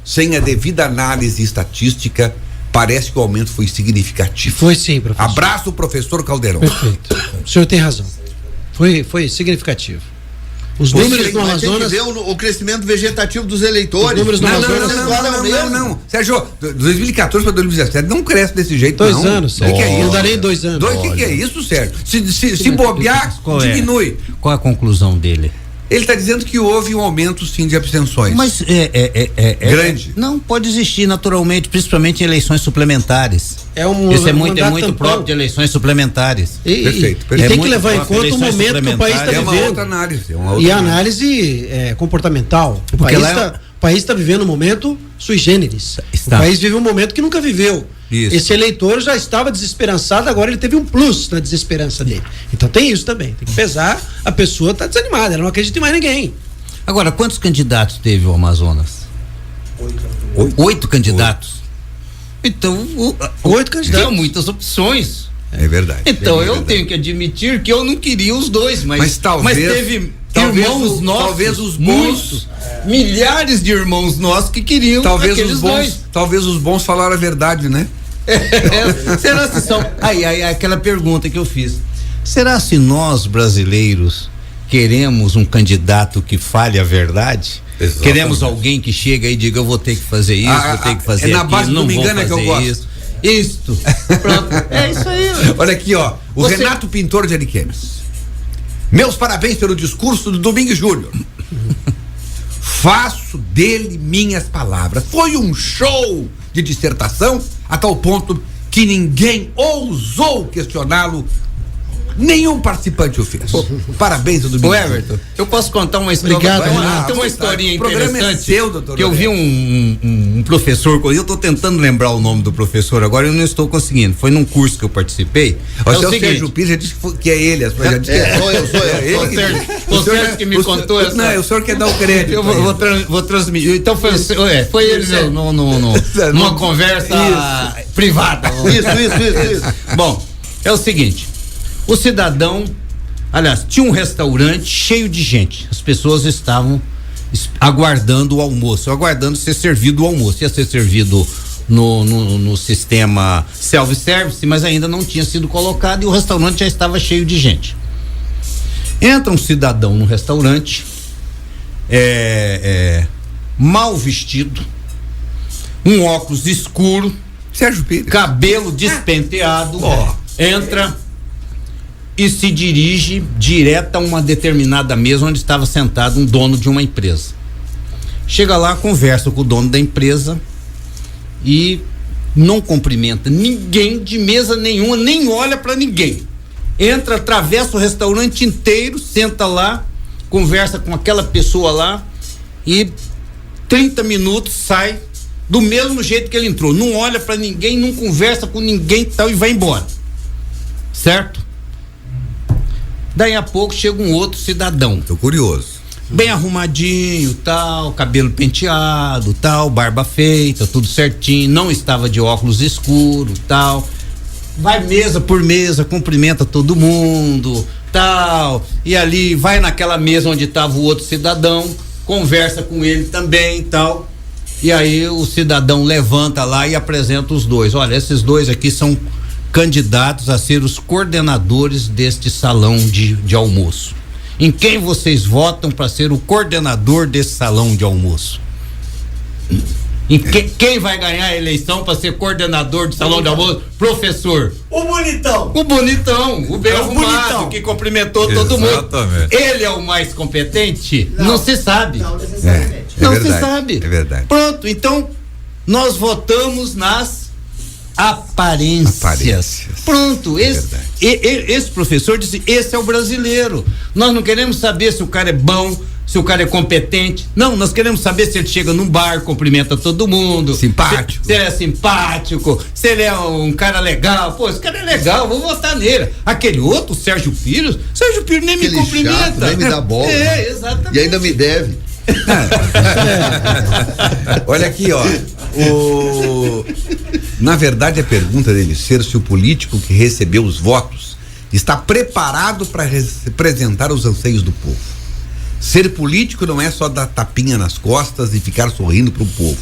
sem a devida análise estatística, parece que o aumento foi significativo. Foi sim, professor. Abraço, professor Calderon. Perfeito. O senhor tem razão. Foi significativo. Os números no Amazonas. Tem que ver o crescimento vegetativo dos eleitores. Os números no Amazonas. Não. Sérgio, 2014 para 2017 não cresce desse jeito, 2 anos, Sérgio. O que é isso? Eu darei 2 anos. O que é isso, Sérgio? Se bobear, diminui. Qual é a conclusão dele? Ele está dizendo que houve um aumento, sim, de abstenções. Mas grande. Não pode existir naturalmente, principalmente em eleições suplementares. Isso é muito próprio de eleições suplementares. Perfeito. E tem que levar em conta o momento que o país está vivendo. É uma outra análise. E a análise comportamental. O país está vivendo um momento sui generis. O país vive um momento que nunca viveu. Isso. Esse eleitor já estava desesperançado, agora ele teve um plus na desesperança dele. Então tem isso também. Tem que pesar, a pessoa está desanimada, ela não acredita em mais ninguém. Agora, quantos candidatos teve o Amazonas? 8 candidatos. Então, 8 candidatos. Tem muitas opções. É verdade. Então eu tenho que admitir que eu não queria os dois, mas teve irmãos nossos, talvez os bons, milhares de irmãos nossos que queriam aqueles dois. Talvez os bons falaram a verdade, né? Será se são? Aí, aquela pergunta que eu fiz. Será se nós brasileiros queremos um candidato que fale a verdade? Exatamente. Queremos alguém que chega e diga, eu vou ter que fazer isso, vou ter que fazer aquilo, base não do vou fazer que eu gosto. isso. Isto. Pronto. É isso aí. Olha aqui, ó. Renato Pintor de Ariquemes. Meus parabéns pelo discurso do Domingos Júnior. Faço dele minhas palavras. Foi um show de dissertação a tal ponto que ninguém ousou questioná-lo. Nenhum participante o fez. Parabéns, Domingos. Ô Everton, eu posso contar uma história? Obrigado, tem uma historinha interessante. É seu, doutor, que eu vi um professor, eu estou tentando lembrar o nome do professor agora, eu não estou conseguindo. Foi num curso que eu participei. O Sérgio Pires já disse que é ele. Sou eu. O senhor que me contou essa. Não, o senhor quer dar o crédito. Eu vou transmitir. Então foi ele numa conversa privada. Isso. Bom, é o seguinte. O cidadão, aliás, tinha um restaurante cheio de gente. As pessoas estavam aguardando o almoço, aguardando ser servido o almoço. Ia ser servido no sistema self-service, mas ainda não tinha sido colocado e o restaurante já estava cheio de gente. Entra um cidadão no restaurante, mal vestido, um óculos escuro, Sérgio Pires, cabelo despenteado, entra e se dirige direto a uma determinada mesa onde estava sentado um dono de uma empresa. Chega lá, conversa com o dono da empresa e não cumprimenta ninguém de mesa nenhuma, nem olha para ninguém. Entra, atravessa o restaurante inteiro, senta lá, conversa com aquela pessoa lá e 30 minutos sai do mesmo jeito que ele entrou. Não olha para ninguém, não conversa com ninguém tal e vai embora. Certo? Daí a pouco chega um outro cidadão. Tô curioso. Bem arrumadinho, tal, cabelo penteado, tal, barba feita, tudo certinho, não estava de óculos escuros, tal. Vai mesa por mesa, cumprimenta todo mundo, tal. E ali vai naquela mesa onde estava o outro cidadão, conversa com ele também, tal. E aí o cidadão levanta lá e apresenta os dois. Olha, esses dois aqui são candidatos a ser os coordenadores deste salão de almoço. Em quem vocês votam para ser o coordenador desse salão de almoço? Quem vai ganhar a eleição para ser coordenador de salão de almoço? Professor. O bonitão. O bem arrumado, que cumprimentou todo mundo. Ele é o mais competente? Não se sabe. Não necessariamente. Não se sabe. É verdade. Pronto, então nós votamos nas aparências. Pronto, esse professor disse, esse é o brasileiro. Nós não queremos saber se o cara é bom, se o cara é competente. Não, nós queremos saber se ele chega num bar, cumprimenta todo mundo. Simpático. Se ele é simpático, se ele é um cara legal. Pô, esse cara é legal, vou votar nele. Aquele outro, Sérgio Pires nem me cumprimenta. Chato, nem me dá bola. Exatamente. E ainda me deve. Olha aqui, ó. Na verdade, a pergunta dele ser se o político que recebeu os votos está preparado para representar os anseios do povo. Ser político não é só dar tapinha nas costas e ficar sorrindo para o povo.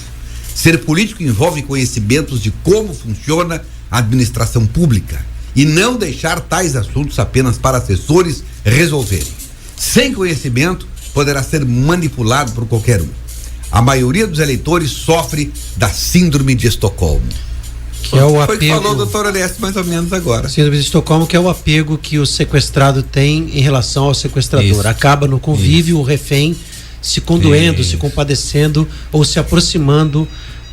Ser político envolve conhecimentos de como funciona a administração pública e não deixar tais assuntos apenas para assessores resolverem. Sem conhecimento, poderá ser manipulado por qualquer um. A maioria dos eleitores sofre da síndrome de Estocolmo. Que é o apego. Foi o que falou o doutor Orestes mais ou menos agora. Síndrome de Estocolmo, que é o apego que o sequestrado tem em relação ao sequestrador. Isso. Acaba no convívio, o refém se condoendo, se compadecendo ou se aproximando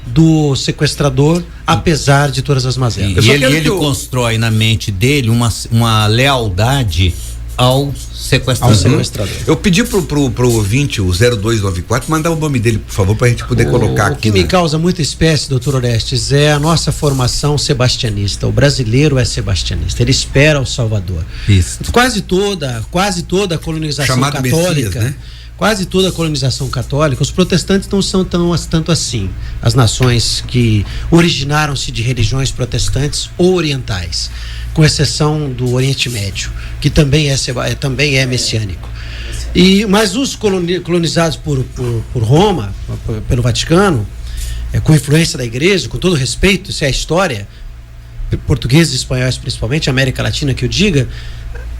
do sequestrador, apesar de todas as mazelas. E ele constrói na mente dele uma lealdade ao sequestrador. Eu pedi pro ouvinte, o 0294, mandar o nome dele, por favor, pra gente poder colocar aqui. O que me causa muita espécie, doutor Orestes, é a nossa formação sebastianista. O brasileiro é sebastianista, ele espera o Salvador. Isso. Quase toda a colonização chamado católica, Messias, né? Quase toda a colonização católica, os protestantes não são tanto assim. As nações que originaram-se de religiões protestantes ou orientais, com exceção do Oriente Médio, que também é messiânico. Mas os colonizados por Roma, pelo Vaticano, com influência da igreja, com todo respeito, isso é a história, portugueses e espanhóis principalmente, América Latina que eu diga,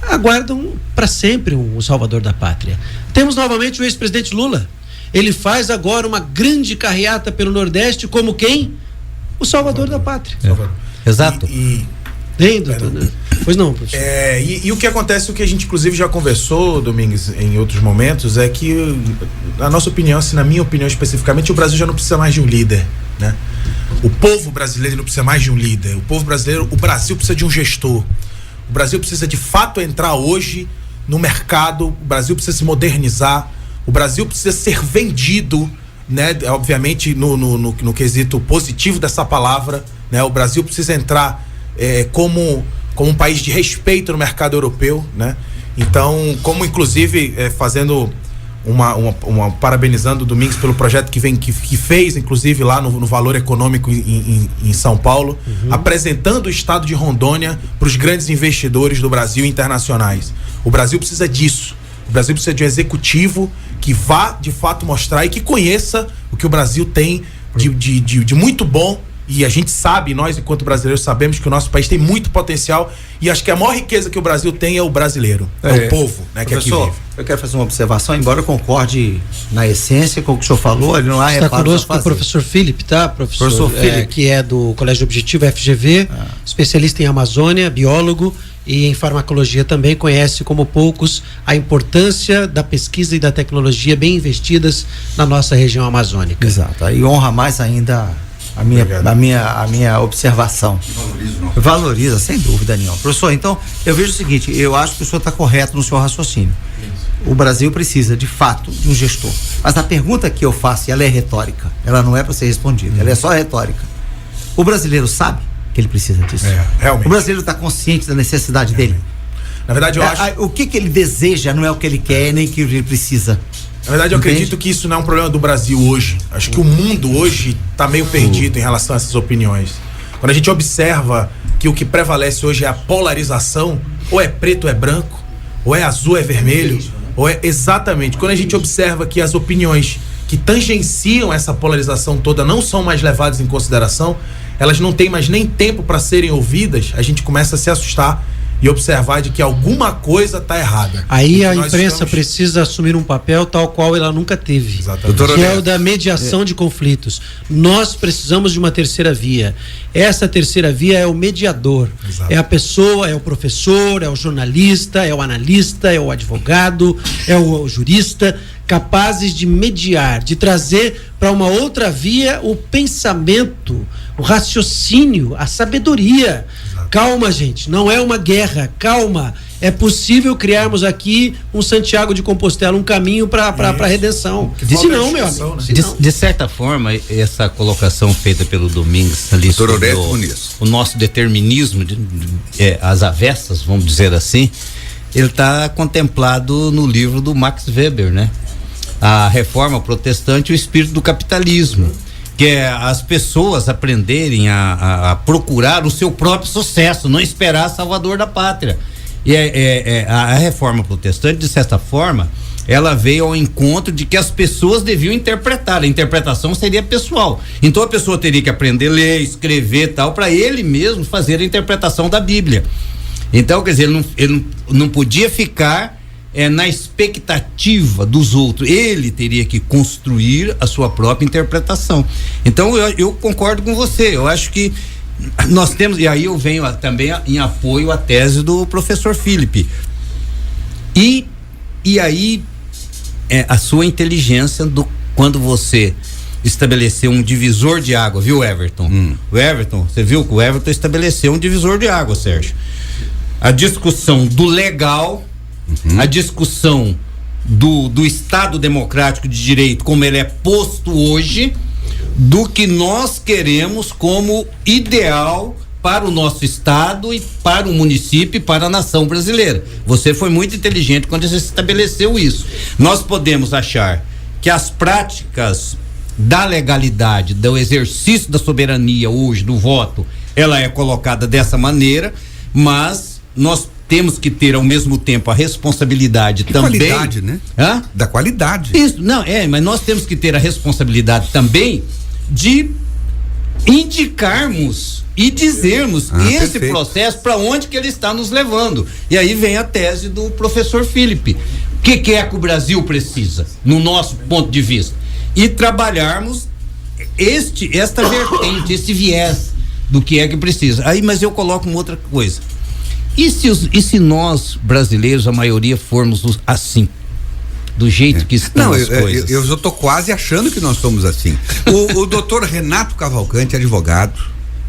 aguardam para sempre o salvador da pátria. Temos novamente o ex-presidente Lula. Ele faz agora uma grande carreata pelo Nordeste como quem? O salvador da pátria. Exato. Pois não, professor. E o que acontece, o que a gente inclusive já conversou, Domingues, em outros momentos, é que, na nossa opinião, assim, na minha opinião especificamente, o Brasil já não precisa mais de um líder, né? O povo brasileiro não precisa mais de um líder. O Brasil precisa de um gestor. O Brasil precisa de fato entrar hoje no mercado, o Brasil precisa se modernizar, o Brasil precisa ser vendido, né? Obviamente no quesito positivo dessa palavra, né? O Brasil precisa entrar como um país de respeito no mercado europeu, né? Então, como inclusive fazendo uma parabenizando o Domingos pelo projeto que fez, inclusive lá no Valor Econômico em São Paulo, apresentando o estado de Rondônia para os grandes investidores do Brasil e internacionais. O Brasil precisa disso. O Brasil precisa de um executivo que vá de fato mostrar e que conheça o que o Brasil tem de muito bom. E a gente sabe, nós enquanto brasileiros sabemos que o nosso país tem muito potencial, e acho que a maior riqueza que o Brasil tem é o brasileiro, é o povo, né, que aqui vive. Eu quero fazer uma observação, embora eu concorde na essência com o que o senhor falou, ele não há reparo. Está conosco o professor Felipe, tá? Professor Felipe, que é do Colégio Objetivo FGV, especialista em Amazônia, biólogo e em farmacologia também, conhece como poucos a importância da pesquisa e da tecnologia bem investidas na nossa região amazônica. Exato, e honra mais ainda a minha observação. Valoriza, sem dúvida nenhuma. Professor, então, eu vejo o seguinte, eu acho que o senhor está correto no seu raciocínio. O Brasil precisa, de fato, de um gestor. Mas a pergunta que eu faço, ela é retórica, ela não é para ser respondida, ela é só retórica. O brasileiro sabe que ele precisa disso? Realmente. O brasileiro está consciente da necessidade dele? Na verdade, eu acho... O que ele deseja não é o que ele quer, nem o que ele precisa. Na verdade, eu acredito que isso não é um problema do Brasil hoje. Acho que o mundo hoje está meio perdido em relação a essas opiniões. Quando a gente observa que o que prevalece hoje é a polarização, ou é preto ou é branco, ou é azul ou é vermelho, ou é exatamente. Quando a gente observa que as opiniões que tangenciam essa polarização toda não são mais levadas em consideração, elas não têm mais nem tempo para serem ouvidas, a gente começa a se assustar e observar de que alguma coisa está errada. Aí a imprensa precisa assumir um papel tal qual ela nunca teve. Exatamente. Que é o da mediação de conflitos. Nós precisamos de uma terceira via. Essa terceira via é o mediador. Exato. É a pessoa, é o professor, é o jornalista, é o analista, é o advogado, é o jurista, capazes de mediar, de trazer para uma outra via o pensamento, o raciocínio, a sabedoria. Calma, gente, não é uma guerra, calma. É possível criarmos aqui um Santiago de Compostela, um caminho para a redenção. Se não, meu amigo. Né? De certa forma, essa colocação feita pelo Domingos ali sobre o nosso determinismo, as avessas, vamos dizer assim, ele está contemplado no livro do Max Weber, né? A Reforma Protestante e o Espírito do Capitalismo. Que é as pessoas aprenderem a procurar o seu próprio sucesso, não esperar Salvador da pátria. E a Reforma Protestante, de certa forma, ela veio ao encontro de que as pessoas deviam interpretar. A interpretação seria pessoal. Então a pessoa teria que aprender a ler, escrever tal, para ele mesmo fazer a interpretação da Bíblia. Então, quer dizer, ele não podia ficar na expectativa dos outros. Ele teria que construir a sua própria interpretação. Então eu concordo com você. Eu acho que nós temos, e aí eu venho também em apoio à tese do professor Felipe. E aí a sua inteligência quando você estabeleceu um divisor de água, viu, Everton? O Everton, você viu que o Everton estabeleceu um divisor de água, Sérgio. A discussão do legal, a discussão do Estado democrático de direito, como ele é posto hoje, do que nós queremos como ideal para o nosso estado e para o município e para a nação brasileira. Você foi muito inteligente quando você estabeleceu isso. Nós podemos achar que as práticas da legalidade, do exercício da soberania hoje, do voto, ela é colocada dessa maneira, mas nós temos que ter ao mesmo tempo a responsabilidade também. Da qualidade, né? Hã? Da qualidade. Isso, não, mas nós temos que ter a responsabilidade também de indicarmos e dizermos esse perfeito. processo para onde que ele está nos levando. E aí vem a tese do professor Felipe. O que é que o Brasil precisa, no nosso ponto de vista? E trabalharmos esta vertente, esse viés do que é que precisa. Aí, mas eu coloco uma outra coisa. E se nós, brasileiros, a maioria, formos assim? Do jeito que estão as coisas. Eu já estou quase achando que nós somos assim. O doutor Renato Cavalcante, advogado,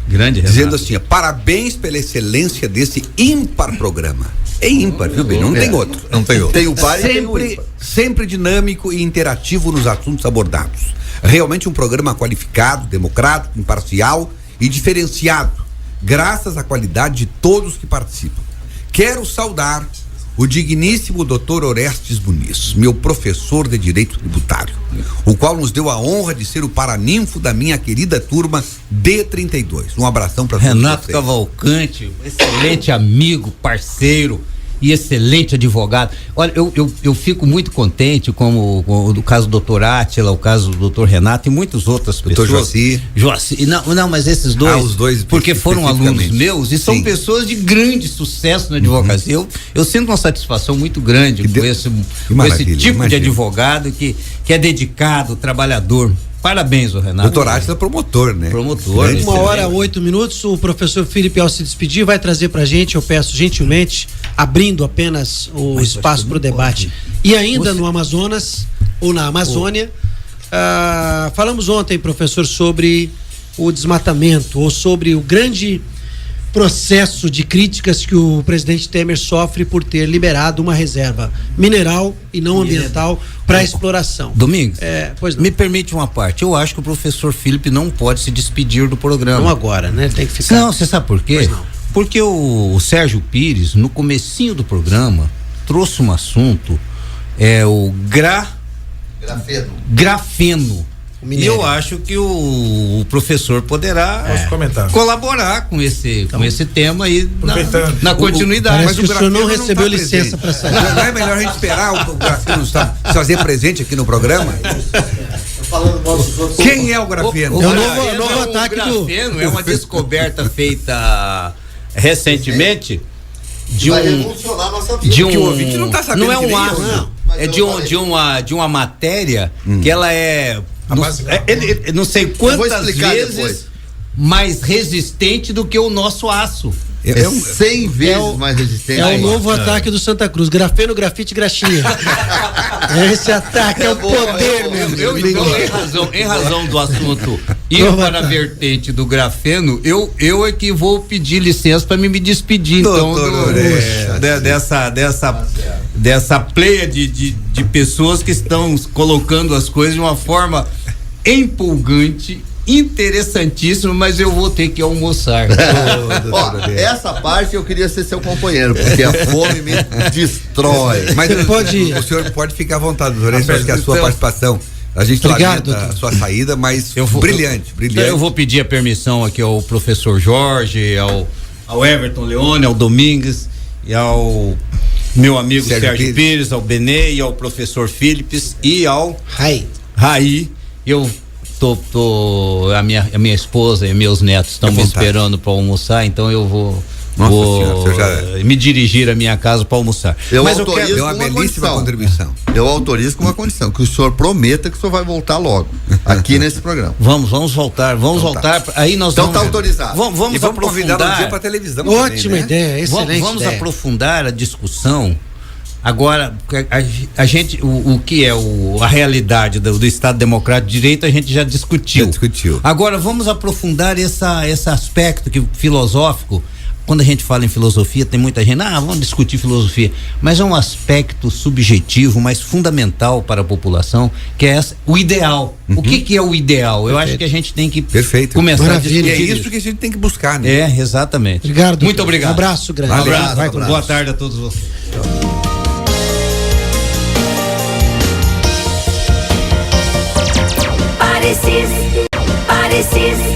grande Renato, dizendo assim: parabéns pela excelência desse ímpar programa. É ímpar, viu, bem? Não tem outro. Não tem outro. Tem o par e tem o ímpar. Sempre dinâmico e interativo nos assuntos abordados. Realmente um programa qualificado, democrático, imparcial e diferenciado, graças à qualidade de todos que participam. Quero saudar o digníssimo Dr. Orestes Muniz, meu professor de Direito Tributário, o qual nos deu a honra de ser o paraninfo da minha querida turma D32. Um abração para todos Renato vocês. Cavalcante, excelente amigo, parceiro e excelente advogado. Olha, eu fico muito contente como o caso do doutor Átila, o caso do doutor Renato e muitas outras pessoas. Doutor Joaci. Não, mas esses dois, os dois porque foram alunos meus e são Sim. pessoas de grande sucesso na advocacia. Eu sinto uma satisfação muito grande com esse tipo de advogado que é dedicado, trabalhador. Parabéns, o Renato. Doutor Átila é promotor, né? Promotor. 1h08. O professor Felipe, ao se despedir, vai trazer pra gente, eu peço gentilmente, abrindo apenas o espaço para o debate. E ainda no Amazonas, ou na Amazônia, falamos ontem, professor, sobre o desmatamento, ou sobre o grande processo de críticas que o presidente Temer sofre por ter liberado uma reserva mineral e não ambiental para exploração. Domingos, pois não. Me permite uma parte. Eu acho que o professor Felipe não pode se despedir do programa. Não agora, né? Tem que ficar. Não, você sabe por quê? Pois não. Porque o Sérgio Pires, no comecinho do programa, trouxe um assunto, o grafeno. E eu acho que o professor poderá colaborar com esse tema aí na continuidade. Mas o senhor não recebeu licença para sair. Não é melhor a gente esperar o grafeno fazer presente aqui no programa? Quem é o grafeno? É o novo ataque do grafeno. É uma descoberta feita recentemente vai revolucionar a nossa vida. Que o ouvinte não tá sabendo. Não é um aço, não. É de uma matéria que ela é não sei quantas vezes depois mais resistente do que o nosso aço. 100 vezes mais resistente. É o novo ataque do Santa Cruz. Grafeno, grafite, graxinha. Esse ataque é o poder, meu amigo. Então, em razão do assunto ir para a vertente do grafeno, eu é que vou pedir licença para me despedir, então, dessa pleia de pessoas que estão colocando as coisas de uma forma empolgante, interessantíssimo, mas eu vou ter que almoçar. Essa parte eu queria ser seu companheiro, porque a fome me destrói. Mas o senhor pode ficar à vontade, doutor, acho que a sua participação, a gente lamenta a sua saída, mas brilhante. Eu vou pedir a permissão aqui ao professor Jorge, ao Everton Leone, ao Domingues e ao meu amigo Sérgio Pires, ao Benê e ao professor Philips e ao Raí. Eu a minha esposa e meus netos estão me esperando para almoçar, então eu vou Nossa vou senhora, me dirigir à minha casa para almoçar. Mas eu quero uma belíssima contribuição. Eu autorizo com uma condição, que o senhor prometa que o senhor vai voltar logo aqui nesse programa. Vamos voltar. Aí nós vamos. Tá autorizado. Vamos convidar um dia para televisão. Ótima também, né? ideia, excelente. Vamos aprofundar a discussão. Agora, a gente, o que é a realidade do Estado Democrático de Direito, a gente já discutiu. Agora, vamos aprofundar esse aspecto filosófico. Quando a gente fala em filosofia, tem muita gente, vamos discutir filosofia, mas é um aspecto subjetivo, mas fundamental para a população, que é o ideal. O que é o ideal? Perfeito. Eu acho que a gente tem que começar a discutir. É isso que a gente tem que buscar, né? É, exatamente. Obrigado. Muito obrigado. Um abraço grande. Abraço. Boa tarde a todos vocês. Parecis.